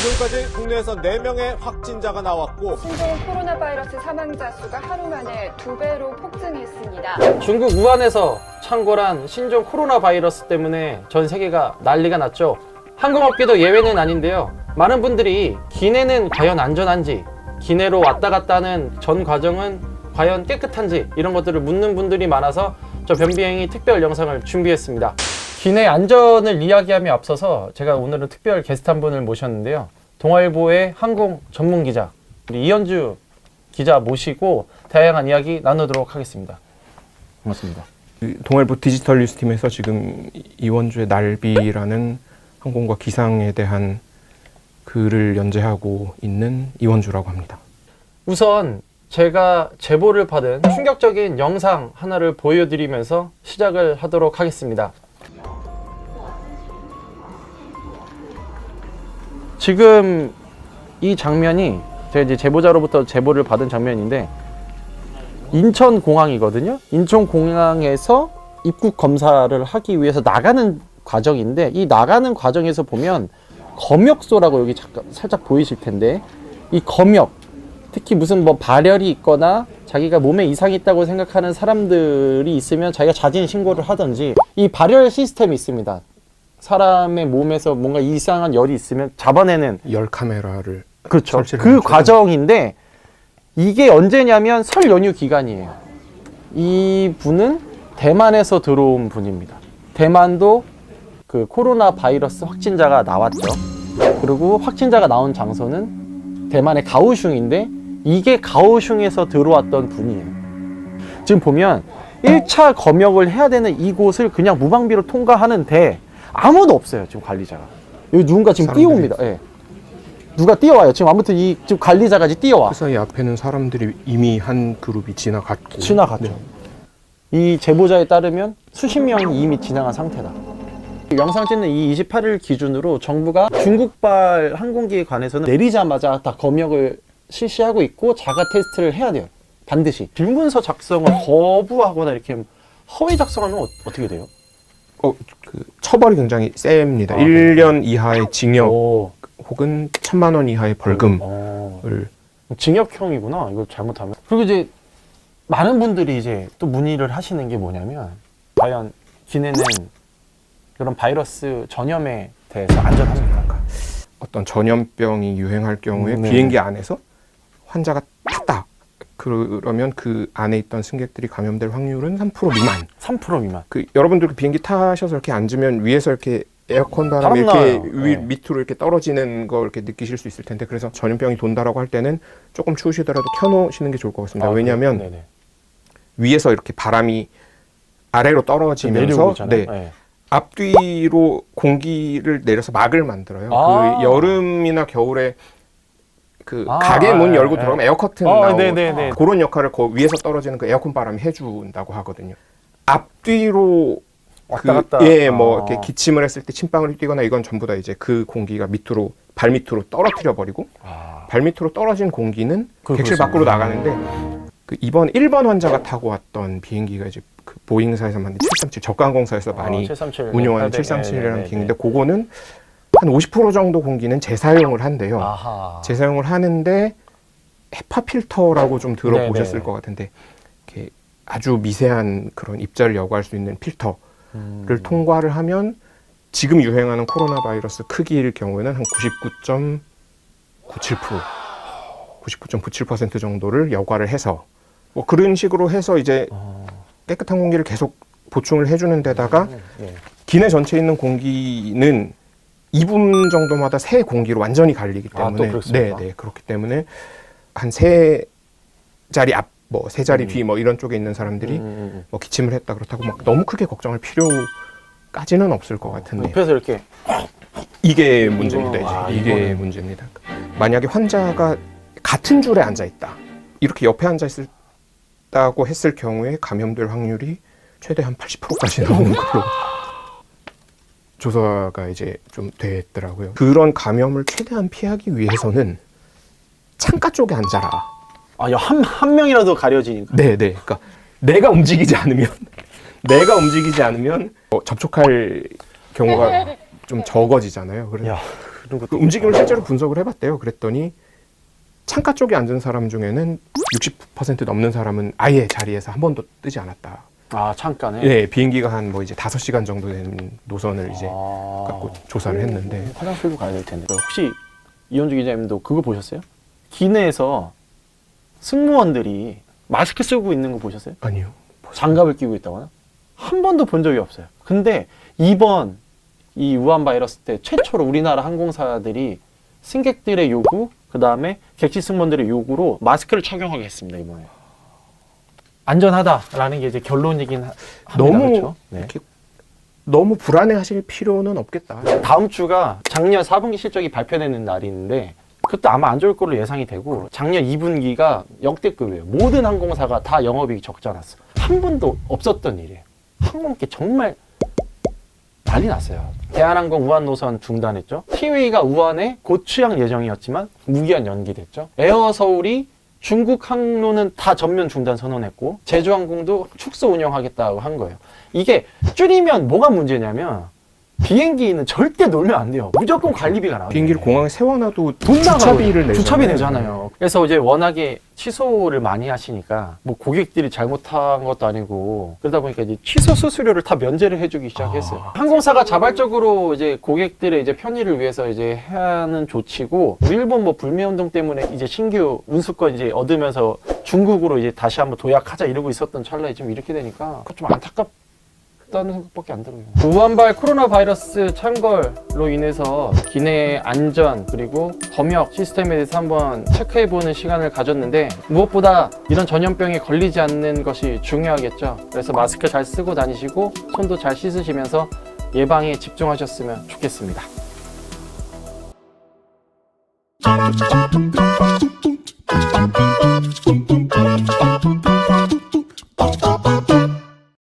지금까지 국내에서 4명의 확진자가 나왔고 신종 코로나 바이러스 사망자 수가 하루 만에 2배로 폭증했습니다. 중국 우한에서 창궐한 신종 코로나 바이러스 때문에 전 세계가 난리가 났죠. 항공업계도 예외는 아닌데요. 많은 분들이 기내는 과연 안전한지, 기내로 왔다 갔다 하는 전 과정은 과연 깨끗한지 이런 것들을 묻는 분들이 많아서 저 변비행이 특별 영상을 준비했습니다. 기내 안전을 이야기함에 앞서서 제가 오늘은 특별 게스트 한 분을 모셨는데요. 동아일보의 항공 전문 기자 우리 이현주 기자 모시고 다양한 이야기 나누도록 하겠습니다. 고맙습니다. 동아일보 디지털 뉴스팀에서 지금 이원주의 날비라는 항공과 기상에 대한 글을 연재하고 있는 이원주라고 합니다. 우선 제가 제보를 받은 충격적인 영상 하나를 보여드리면서 시작을 하도록 하겠습니다. 지금 이 장면이 제가 이제 제보자로부터 제보를 받은 장면인데 인천공항이거든요. 인천공항에서 입국 검사를 하기 위해서 나가는 과정인데 이 나가는 과정에서 보면 검역소라고 여기 잠깐 살짝 보이실 텐데 이 검역 특히 무슨 뭐 발열이 있거나 자기가 몸에 이상이 있다고 생각하는 사람들이 있으면 자기가 자진 신고를 하든지 이 발열 시스템이 있습니다. 사람의 몸에서 뭔가 이상한 열이 있으면 잡아내는 열 카메라를 그렇죠. 그 과정인데 이게 언제냐면 설 연휴 기간이에요. 이 분은 대만에서 들어온 분입니다. 대만도 그 코로나 바이러스 확진자가 나왔죠. 그리고 확진자가 나온 장소는 대만의 가오슝인데 이게 가오슝에서 들어왔던 분이에요. 지금 보면 1차 검역을 해야 되는 이곳을 그냥 무방비로 통과하는데 아무도 없어요. 지금 관리자가. 여기 누군가 지금 뛰어옵니다. 예. 누가 뛰어와요. 지금 아무튼 이 지금 관리자까지 뛰어와. 그 사이 앞에는 사람들이 이미 한 그룹이 지나갔고. 지나갔죠. 이 제보자에 따르면 수십 명이 이미 지나간 상태다. 영상 찍는 이 28일 기준으로 정부가 중국발 항공기에 관해서는 내리자마자 다 검역을 실시하고 있고 자가 테스트를 해야 돼요. 반드시. 질문서 작성을 거부하거나 이렇게 허위 작성하면 어떻게 돼요? 그 처벌이 굉장히 셉니다. 1년 이하의 징역 혹은 1,000만 원 이하의 벌금을. 징역형이구나. 이거 잘못하면. 그리고 이제 많은 분들이 이제 또 문의를 하시는 게 뭐냐면 과연 기내는 그런 바이러스 전염에 대해서 안전합니까? 어떤 전염병이 유행할 경우에 비행기 안에서 환자가 탔다. 그러면 그 안에 있던 승객들이 감염될 확률은 3% 미만. 3% 미만. 그 여러분들 비행기 타셔서 이렇게 앉으면 위에서 이렇게 에어컨 바람이 이렇게 밑으로 이렇게 떨어지는 걸 이렇게 느끼실 수 있을 텐데 그래서 전염병이 돈다라고 할 때는 조금 추우시더라도 켜놓으시는 게 좋을 것 같습니다. 왜냐하면 위에서 이렇게 바람이 아래로 떨어지면서 앞뒤로 공기를 내려서 막을 만들어요. 그 여름이나 겨울에 그 가게 문 열고 들어가면 에어커튼 나오고 그런 역할을 위에서 떨어지는 그 에어컨 바람이 해준다고 하거든요. 앞뒤로 왔다 갔다. 뭐 이렇게 기침을 했을 때 침방울이 뛰거나 이건 전부 다 이제 그 공기가 밑으로 발 밑으로 떨어뜨려 버리고 발 밑으로 떨어진 공기는 객실 밖으로 나가는데 그 이번 1번 환자가 타고 왔던 비행기가 이제 그 보잉사에서 만든 737 저가항공사에서 많이 737, 운용하는 737이라는 비행기인데 그거는 한 50% 정도 공기는 재사용을 한대요. 재사용을 하는데 헤파 필터라고 좀 들어보셨을 것 같은데 이렇게 아주 미세한 그런 입자를 여과할 수 있는 필터를 통과를 하면 지금 유행하는 코로나 바이러스 크기일 경우에는 한 99.97% 정도를 여과를 해서 뭐 그런 식으로 해서 이제 깨끗한 공기를 계속 보충을 해주는 데다가 기내 전체에 있는 공기는 2분 정도마다 새 공기로 완전히 갈리기 때문에 그렇기 때문에 한 세 자리 앞, 뭐 세 자리 뒤, 뭐 이런 쪽에 있는 사람들이 뭐 기침을 했다 그렇다고 막 너무 크게 걱정할 필요까지는 없을 것 같은데 옆에서 이렇게 이게 문제입니다. 이게 문제입니다. 만약에 환자가 같은 줄에 앉아 있다, 이렇게 옆에 앉아 있다고 했을 경우에 감염될 확률이 최대 한 80%까지 나오는 걸로. 조사가 이제 좀 됐더라고요. 그런 감염을 최대한 피하기 위해서는 창가 쪽에 앉아라. 한 명이라도 가려지니까. 그러니까 내가 움직이지 않으면 접촉할 경우가 좀 적어지잖아요. 그래서 그런 것도 그 움직임을 실제로 분석을 해봤대요. 그랬더니 창가 쪽에 앉은 사람 중에는 60% 넘는 사람은 아예 자리에서 한 번도 뜨지 않았다. 아, 잠깐에. 예, 비행기가 한 뭐 이제 5시간 정도 되는 노선을 이제 갖고 조사를 했는데. 화장실도 가야 될 텐데. 혹시 이현주 기자님도 그거 보셨어요? 기내에서 승무원들이 마스크 쓰고 있는 거 보셨어요? 아니요. 장갑을 끼고 있다거나? 한 번도 본 적이 없어요. 근데 이번 이 우한 바이러스 때 최초로 우리나라 항공사들이 승객들의 요구, 그 다음에 객실 승무원들의 요구로 마스크를 착용하게 했습니다, 이번에. 안전하다라는 게 이제 결론이긴 합니다. 너무 그렇죠? 네. 이렇게 너무 불안해하실 필요는 없겠다. 다음 주가 작년 4분기 실적이 발표되는 날인데 그것도 아마 안 좋을 걸로 예상이 되고 작년 2분기가 역대급이에요. 모든 항공사가 다 영업이익이 적자 났어. 한 번도 없었던 일이에요. 항공기 정말 난리 났어요. 대한항공 우한 노선 중단했죠. 티웨이가 우한에 곧 취항 예정이었지만 무기한 연기됐죠. 에어 서울이 중국 항로는 다 전면 중단 선언했고 제주항공도 축소 운영하겠다고 한 거예요. 이게 줄이면 뭐가 문제냐면 비행기는 절대 놀면 안 돼요. 무조건 관리비가 나와요. 비행기를 공항에 세워놔도 돈 주차비를 내잖아요. 주차비 내잖아요. 그래서 이제 워낙에 취소를 많이 하시니까 뭐 고객들이 잘못한 것도 아니고 그러다 보니까 이제 취소 수수료를 다 면제를 해주기 시작했어요. 항공사가 자발적으로 이제 고객들의 이제 편의를 위해서 이제 하는 조치고 일본 뭐 불매 운동 때문에 이제 신규 운수권 이제 얻으면서 중국으로 이제 다시 한번 도약하자 이러고 있었던 찰나에 지금 이렇게 되니까 좀 안타깝. 다는 생각밖에 안 들어요. 우한발 코로나 바이러스 창궐로 인해서 기내 안전 그리고 검역 시스템에 대해서 한번 체크해보는 시간을 가졌는데 무엇보다 이런 전염병에 걸리지 않는 것이 중요하겠죠. 그래서 마스크 잘 쓰고 다니시고 손도 잘 씻으시면서 예방에 집중하셨으면 좋겠습니다.